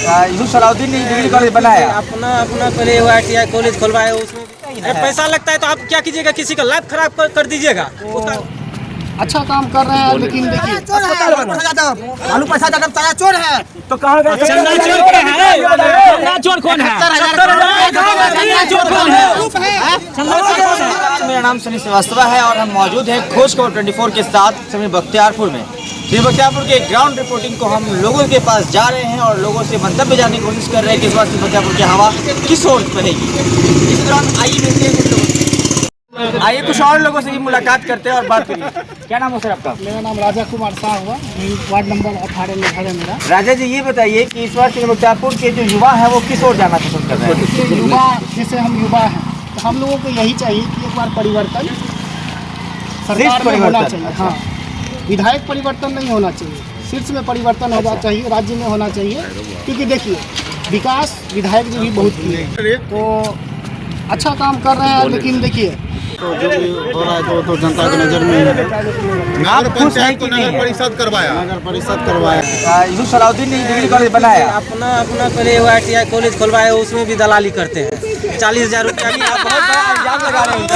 यूसुफ सलाउद्दीन ने degree college बनाया। अपना पहले ITI कॉलेज खुलवाया, उसमें पैसा लगता है तो आप क्या कीजिएगा, किसी का लाइफ खराब कर दीजिएगा। उसका अच्छा काम कर रहे हैं, लेकिन देखिए लालू प्रसाद अगर सारा चोर है तो कहाँ गए? चोर कौन है? मेरा नाम सनी श्रीवास्तव है और हम मौजूद हैं खोज खबर 24 के साथ समी बख्तियारपुर में। बख्तियारपुर के ग्राउंड रिपोर्टिंग को हम लोगों के पास जा रहे हैं और लोगों से मंतव्य जानने की कोशिश कर रहे हैं कि इस बार बख्तियारपुर की हवा किस ओर बहेगी। इस दौरान आइए मिलते हैं कुछ लोगों से, आइए कुछ और लोगों से भी मुलाकात करते हैं और बात करिए। क्या नाम है सर आपका? मेरा नाम राजा कुमार शाह हुआ, वार्ड नंबर 18 में घर है मेरा। राजा जी, ये बताइए कि इस बार बख्तियारपुर के जो युवा है वो किस ओर जाना पसंद कर रहे हैं? युवा, जैसे हम युवा हैं तो हम लोगों को यही चाहिए कि एक बार परिवर्तन सरकार में होना चाहिए। हाँ, विधायक परिवर्तन नहीं होना चाहिए, शीर्ष में परिवर्तन होना चाहिए, राज्य में होना चाहिए। क्योंकि देखिए विकास विधायक जी भी बहुत किए, तो अच्छा काम कर रहे हैं, लेकिन देखिए तो जो भी हो रहा है तो जनता की नज़र में नगर पंचायत को नगर परिषद करवाया। यूसुफ सलाउद्दीन ने डिग्री कॉलेज बनाया। अपना पहले ITI कॉलेज खुलवाया, उसमें भी दलाली करते हैं। 40,000 रुपया की आप बहुत बड़ा इल्जाम लगा रहे हैं।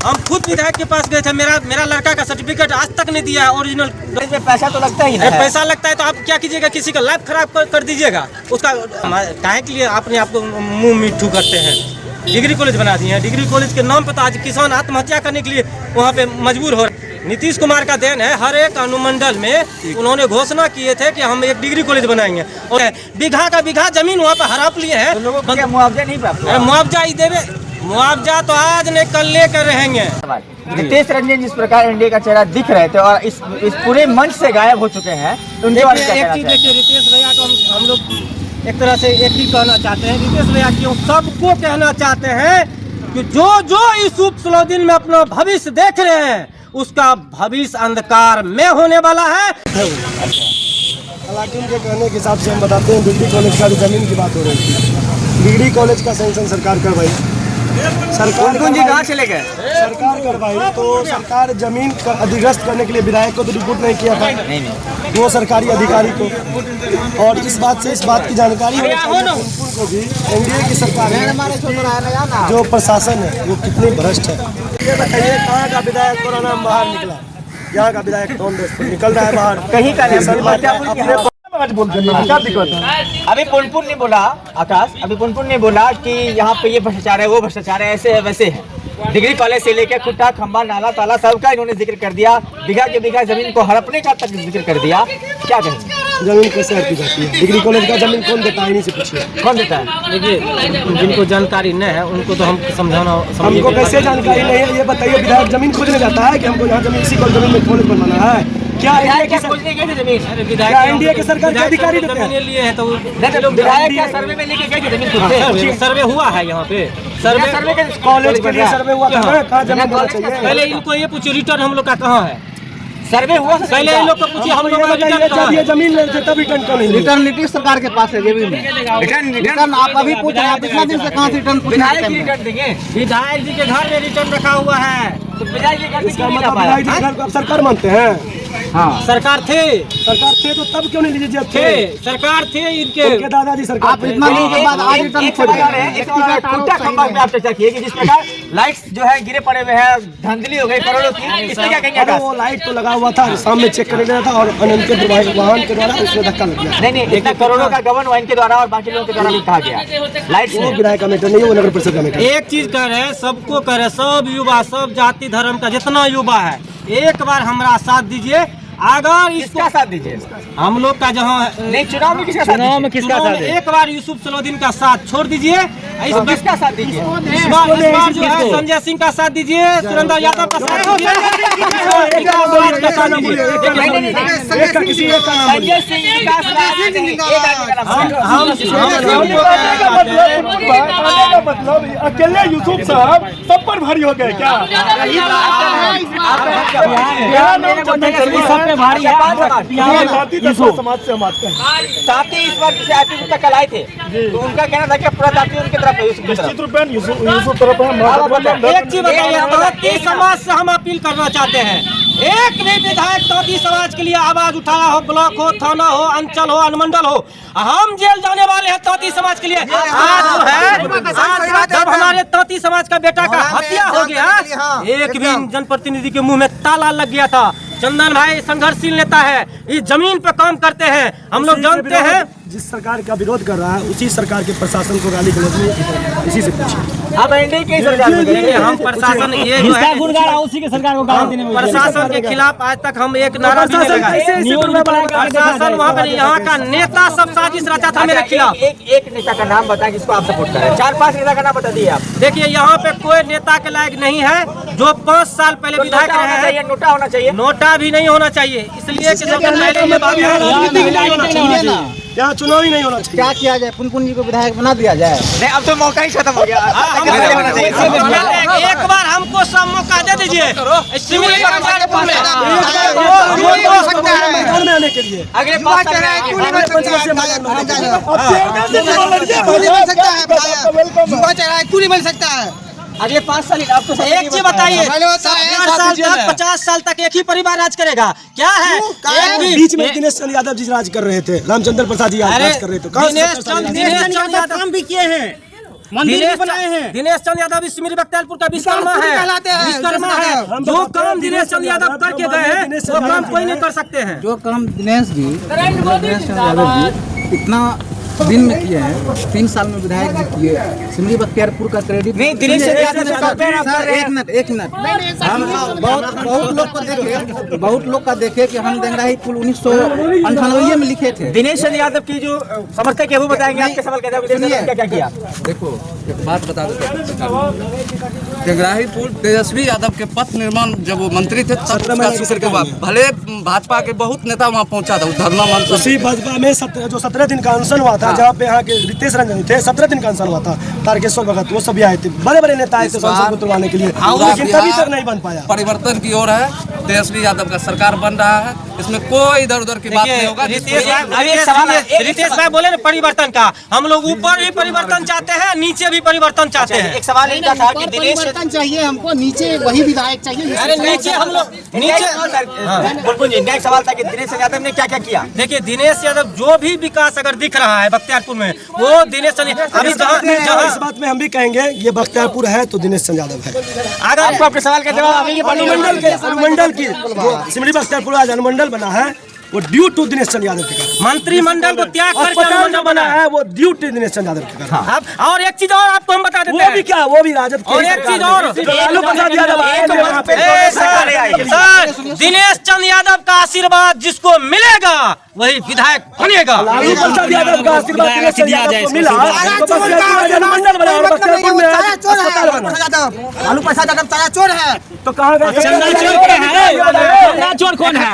हम खुद विधायक के पास गए थे, मेरा लड़का का सर्टिफिकेट आज तक नहीं दिया है ओरिजिनल। इसमें पैसा तो लगता ही है। पैसा लगता है तो आप क्या कीजिएगा, किसी का लाइफ खराब कर दीजिएगा। उसका काहे के लिए आपने आपको मुंह मिट्ठू करते हैं? डिग्री कॉलेज बना दिए हैं, डिग्री कॉलेज के नाम पर तो आज किसान आत्महत्या करने के लिए वहाँ पे मजबूर हो रहे हैं। नीतीश कुमार का देन है, हर एक अनुमंडल में उन्होंने घोषणा किए थे कि हम एक डिग्री कॉलेज बनाएंगे और बीघा का बीघा जमीन वहाँ पे हड़प लिए हैं। लोगों को मुआवजा नहीं प्राप्त हुआ? मुआवजा ही देवे, मुआवजा तो आज नहीं कल लेकर रहेंगे। रितेश रंजन जिस प्रकार एनडीए का चेहरा दिख रहे थे और इस पूरे मंच से गायब हो चुके हैं, उनके बारे में एक चीज देखिए, रितेश भैया को हम लोग एक तरह से एक ही कहना चाहते हैं। रितेश भैया क्यों सबको कहना चाहते हैं कि जो यूसुफ सलाउद्दीन में अपना भविष्य देख रहे हैं, उसका भविष्य अंधकार में होने वाला है। हालांकि उनके कहने के हिसाब से हम बताते हैं, डिग्री कॉलेज का जमीन की बात हो रही थी। डिग्री कॉलेज का सैंक्शन सरकार करवाई, सरकार जी कहाँ चले गए? सरकार करवाई तो सरकार जमीन का अधिग्रस्त करने के लिए विधायक को तो रिपोर्ट नहीं किया था, नहीं वो सरकारी अधिकारी को। और इस बात की जानकारी होनी चाहिए पुनपुन को भी, एनडीए की सरकार है, जो प्रशासन है वो कितनी भ्रष्ट है। ये बताइए कहाँ का विधायक कोरोना में बाहर निकला? यहाँ का विधायक कौन दोस्त निकल रहा है बाहर? कहीं का नहीं। अभी पुनपुन ने बोला, आकाश, अभी पुनपुन ने बोला कि यहाँ पे ये भ्रष्टाचार है, वो भ्रष्टाचार है, ऐसे है वैसे है। डिग्री कॉलेज से लेकर खुट्टा खंबा नाला ताला सबका इन्होंने जिक्र कर दिया, बीघा के बीघा जमीन को हड़पने का तक जिक्र कर दिया। क्या कहेंगे? जमीन कैसे हड़पी जाती है? डिग्री कॉलेज का जमीन कौन देता है? इन्हीं से पूछिए, कौन देता है? देखिए, जिनको जानकारी नहीं है उनको तो हम समझाना। हमको कैसे जानकारी नहीं है ये बताइए? विधायक जमीन खोजने जाता है कि हमको यहाँ जमीन इसी को जमीन में कॉलेज बनवाना है? क्या एनडीए के सरकार के अधिकारी देते हैं? लिए है तो विधायक सर्वे में लेके गए थे जमीन? सर्वे हुआ है यहाँ पे, सर्वे के कॉलेज के लिए सर्वे हुआ था ना, कहाँ जमीन देना चाहिए? पहले इनको ये पूछिए रिटर्न हम लोग का कहाँ है? सर्वे हुआ पहले इन लोग को पूछिए हम लोग का रिटर्न कहाँ है? ये जमीन ले थे तब रिटर्न क्यों नहीं? रिटर्न नीतीश सरकार के पास है जमीन में। रिटर्न आप अभी पूछ रहे हैं, आप इतना दिन से कहाँ से रिटर्न पूछ रहे हैं? रिटर्न देंगे? विधायक जी के घर में रिटर्न रखा हुआ है, तो विधायक जी का इसका मतलब विधायक जी को सरकार मानते हैं? हाँ, सरकार थे तो तब क्यों नहीं लीजिए जब थे सरकार थे इनके दादाजी सरकार आप इतना दिन के बाद आज रिटर्न खोज रहे हैं। खुट्टा खंबा पे आप चर्चा किए कि जिस प्रकार लाइट्स जो है गिरे पड़े हुए हैं, धांधली हो गई करोड़ों की, इस पर क्या कहेंगे? अरे वो लाइट तो लगा हुआ था, सामने चेक करने गया था और अनंत वाहन के द्वारा उसमें धक्का लग गया। नहीं, इतना करोड़ों का गबन वाइन के द्वारा और बाकी लोगों के द्वारा भी कहा गया। लाइट्स वो विधायक का मैटर नहीं है, वो नगर परिषद का मैटर। एक चीज कह रहे हैं, सबको कह रहे, सब युवा, सब जाति धर्म का जितना युवा है, एक बार हमारा साथ दीजिए। अगर इसका साथ दीजिए, हम लोग का जहाँ नहीं चुनाव में किसका साथ? एक बार यूसुफ सलाउद्दीन का साथ छोड़ दीजिए, किसका साथ दीजिए? इस बार जो है संजय सिंह का साथ दीजिए, सुरेंद्र यादव का साथ दीजिए, संजय सिंह का साथ नहीं, मतलब अकेले यूसुफ साहब सब पर भारी हो गए क्या? समाज से हम आते हैं। साथी इस बार तक कल आए थे तो उनका कहना था कि पूरा जाति उनकी तरफ है। निश्चित रूप में यूसुफ तरफ है। एक चीज बताइए, समाज से हम अपील करना चाहते हैं, एक भी विधायक तौती समाज के लिए आवाज उठाया हो, ब्लॉक हो, थाना हो, अंचल हो, अनुमंडल हो, हम जेल जाने वाले हैं तौती समाज के लिए। आज जो है आज जब हमारे तौती समाज का बेटा का हत्या हो गया, एक भी जनप्रतिनिधि के मुंह में ताला लग गया था। चंदन भाई संघर्षशील नेता है, इस जमीन पे काम करते हैं, हम लोग जानते हैं। जिस सरकार का विरोध कर रहा है उसी सरकार के प्रशासन को गाली गलौज में इसी से पूछिए। आप एनडीए की सरकार में देखिए, हम प्रशासन ये जो है उसी के सरकार को गाली देने में प्रशासन के खिलाफ आज तक हम एक नारा भी नहीं लगाए। प्रशासन वहाँ पर यहाँ का नेता सब साजिश रचा था मेरे खिलाफ। एक नेता का नाम बताएं जिसको आप सपोर्ट करें। 4-5 नेता का नाम बता दिए आप। देखिए, यहाँ पे कोई नेता के लायक नहीं है जो 5 साल पहले विधायक रहे हैं। नोटा होना चाहिए, नोटा भी नहीं होना चाहिए, इसलिए कि सबसे पहले ये बात है यहाँ चुनाव ही नहीं होना चाहिए। क्या किया जाए, पुनपुन जी को विधायक बना दिया जाए। नहीं अब तो मौका ही खत्म हो गया। एक बार हमको सब मौका दे दीजिए आने के लिए। अगले 5 साल अगले 5 साल आपको एक चीज बताइए, 60 साल तक 50 साल तक एक ही परिवार राज करेगा क्या है? एक भी बीच में दिनेश चंद्र यादव जी राज कर रहे थे, रामचंद्र प्रसाद जी राज कर रहे थे। दिनेश चंद्र यादव काम भी किए हैं, मंदिर भी बनाए हैं। दिनेश चंद्र यादव सिमरी बख्तियारपुर का विश्वकर्मा है। जो काम दिनेश चंद्र यादव करके गए हैं वो काम कोई नहीं कर सकते हैं। जो काम दिनेश चंद्र यादव जी इतना दिन में किए हैं, 3 साल में विधायक जी किए। सिमरी बख्तियारपुर का क्रेडिट नहीं दिनेश एक मिनट हम बहुत लोग का देखे कि हम देंगराही पुल 1998 में लिखे थे। दिनेश चंद्र यादव की जो समर्थक है वो बताएंगे आपके सवाल क्या क्या किया। देखो एक बात बता देते, देंगराही पुल तेजस्वी यादव के पथ निर्माण जब वो मंत्री थे तब भले भाजपा के बहुत नेता वहाँ पहुँचा था धरना मंच। उसी भाजपा में 17 दिन का अनशन हुआ था, जहाँ पे यहाँ के रितेश रंजन थे, 17 दिन का अनशन हुआ था। तारकेश्वर भगत वो सभी आए थे, बड़े बड़े नेता आए थे संसद को तुड़वाने के लिए, लेकिन तभी तक नहीं बन पाया। परिवर्तन की ओर है, तेजस्वी यादव का सरकार बन रहा है, इसमें कोई इधर उधर की बात नहीं होगा। रितेश भाई बोले ना परिवर्तन का, हम लोग ऊपर भी परिवर्तन चाहते हैं, नीचे भी परिवर्तन चाहते हैं। एक सवाल इनका था कि दिनेश परिवर्तन चाहिए हमको, नीचे वही विधायक चाहिए। अरे नीचे हम लोग बुलबुल जी इनका एक सवाल था कि दिनेश यादव ने क्या क्या किया। देखिए, दिनेश यादव जो भी विकास अगर दिख रहा है बख्तियारपुर में वो दिनेश चंद्र अभी इस बात में हम भी कहेंगे ये बख्तियारपुर है तो दिनेश चंद्र यादव है। अगर आपको अपने सवाल का जवाब अनुमंडल की सिमरी बख्तियारपुर आज अनुमंडल बना है वो ड्यू टू दिनेश चंद्र यादव के कारण। मंत्रिमंडल को त्याग करके अनुमंडल बना है वो ड्यू टू दिनेश चंद्र यादव के कारण। और एक चीज और आपको हम बता देते वो हैं, भी क्या, वो भी राजद के और एक चीज और लालू प्रसाद यादव आए थे वहाँ पे। सर, दिनेश चंद्र यादव का आशीर्वाद जिसको मिलेगा वही विधायक बनेगा। लालू प्रसाद यादव का आशीर्वाद दिनेश चंद्र यादव को मिला तो बख्तियारपुर अनुमंडल बना और बख्तियारपुर में अस्पताल बना। लालू प्रसाद यादव तारा चोर है तो कहाँ गए? चोर कौन है?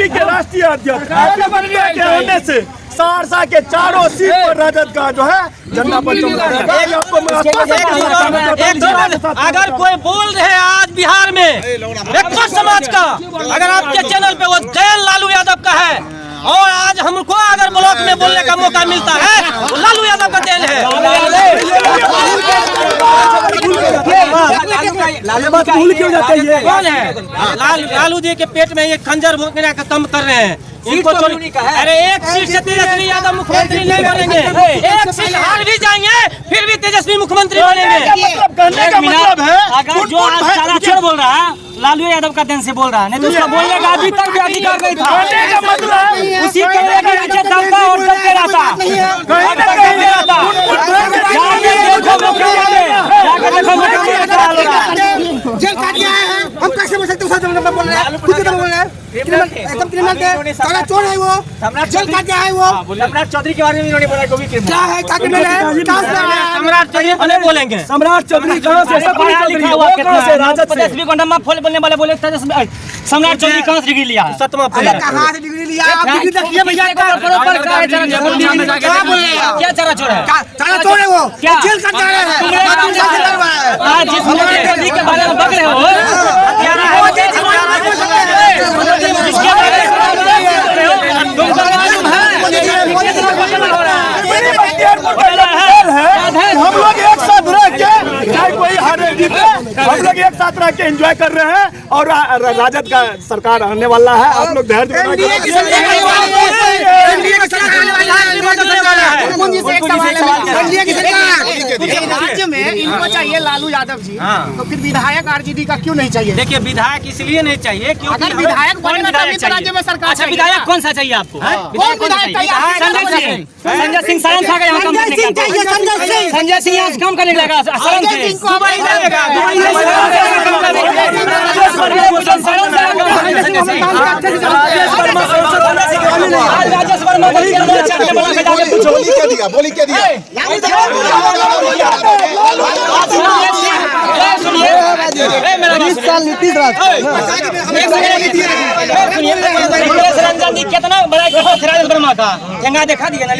के राष्ट्रीय अध्यक्ष होने से सहरसा के चारों सीट पर राजद का जो है झंडा पर अगर कोई बोल रहे हैं आज बिहार में एक समाज का, अगर आपके चैनल पे वो जयन लालू यादव का है और आज हमको अगर ब्लॉक में बोलने का मौका मिलता है तो लालू यादव का देन है। भूल क्यों जाते हैं? कौन है? लालू जी के पेट में ये खंजर भोंकने का काम कर रहे हैं। इनको अरे एक सीट से तेजस्वी यादव मुख्यमंत्री नहीं बनेंगे, एक सीट हार भी जाएंगे फिर भी तेजस्वी मुख्यमंत्री बनेंगे। अगर जो आज सारा चोर बोल रहा है लालू यादव का देन से बोल रहा है, नहीं तो उसका बोलने का अभी तक भी अधिकार नहीं था। उसी कहने के नीचे दबता और दबते रहता। जेल काट के आए हैं, हम कैसे बोल सकते हैं? बोल रहे हैं एकदम क्रिमिनल थे, काला चोर है वो, जेल काटे है वो। सम्राट चौधरी के बारे में इन्होंने बोला कोई क्रिमिनल क्या है, क्या क्रिमिनल है, कहाँ से आया है? सम्राट चौधरी भले बोलेंगे। सम्राट चौधरी कहाँ से, सपनी चौधरी वो कहाँ से, राजद से। बोलने वाले बोले सम्राट चौधरी कहाँ से डिग्री लिया है? सतमा अरे कहाँ से डिग्री लिया? आप डिग्री देखिए भैया का। क्या बोल रहे हैं? क्या चारा चोर है? काला चोर है वो, क्या? जेल काटे है। आज जिस सम्राट चौधरी के बारे में बक रहे हो, जिसके बारे में तुमको मालूम है? हम लोग एक साथ रह के, चाहे कोई हारे जीते, हम लोग एक साथ रह के एंजॉय कर रहे हैं और राजद का सरकार आने वाला है। आप लोग धैर्य राज्य में इनको चाहिए लालू यादव जी, तो फिर विधायक आरजेडी का क्यों नहीं चाहिए? देखिए विधायक इसलिए नहीं चाहिए क्योंकि अगर विधायक बने ना तभी तो राज्य में सरकार अच्छा चाहिए। विधायक कौन सा चाहिए आपको? कौन विधायक चाहिए? संजय सिंह सारण था यहाँ काम करने का। संजय सिंह यहाँ काम करने लगा सारण से। राजेश वर्मा बोली क्या दिया रंजन जी कितना बड़ा राजेश वर्मा का जंगा देखा दिया ना।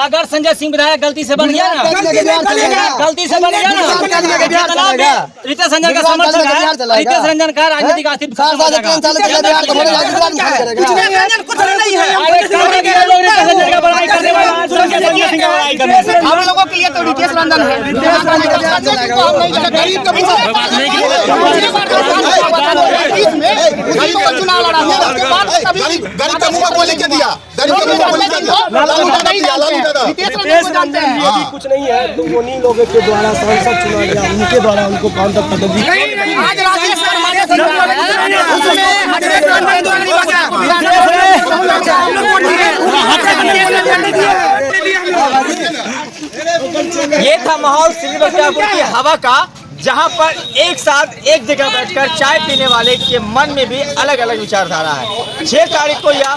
अगर संजय सिंह विधायक गलती से बन गया ना, गलती से बन गया ना, रितेश रंजन का समर्थक है, रितेश रंजन का राजनीतिक अस्तित्व हम लोगों के लिए तो रितेश रंजन है। गरीब को चुनाव लड़ा गरीब का मुंह बोली क्या दिया रितेश रंजन ये भी कुछ नहीं है, तो उन्हीं लोगों के द्वारा सांसद चुना गया, उनके द्वारा उनको काउंटर पदवी। आज राजेश वर्मा के सरकार है, उसमें रितेश रंजन द्वारा नहीं ये था माहौल सिल्ली बख्तियारपुर की हवा का, जहां पर एक साथ एक जगह बैठकर चाय पीने वाले के मन में भी अलग अलग विचारधारा है। 6 तारीख को यह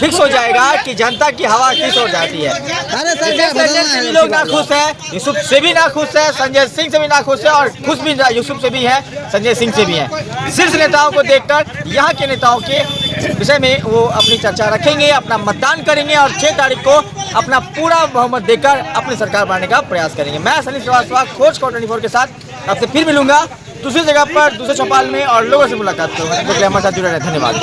फिक्स हो जाएगा कि जनता की हवा किस ओर जाती है। से भी लोग ना खुश है, यूसुफ से भी ना खुश है, संजय सिंह से भी ना खुश है, और खुश भी यूसुफ से भी है, संजय सिंह से भी है। शीर्ष नेताओं को देखकर यहाँ के नेताओं के विषय में वो अपनी चर्चा रखेंगे, अपना मतदान करेंगे और 6 तारीख को अपना पूरा बहुमत देकर अपनी सरकार बनाने का प्रयास करेंगे। मैं सनी श्रीवास्तव, खोज को 24 के साथ आपसे फिर मिलूंगा दूसरी जगह पर, दूसरे चौपाल में और लोगों से मुलाकात करूँगा। हमारे साथ जुड़े रहे, धन्यवाद।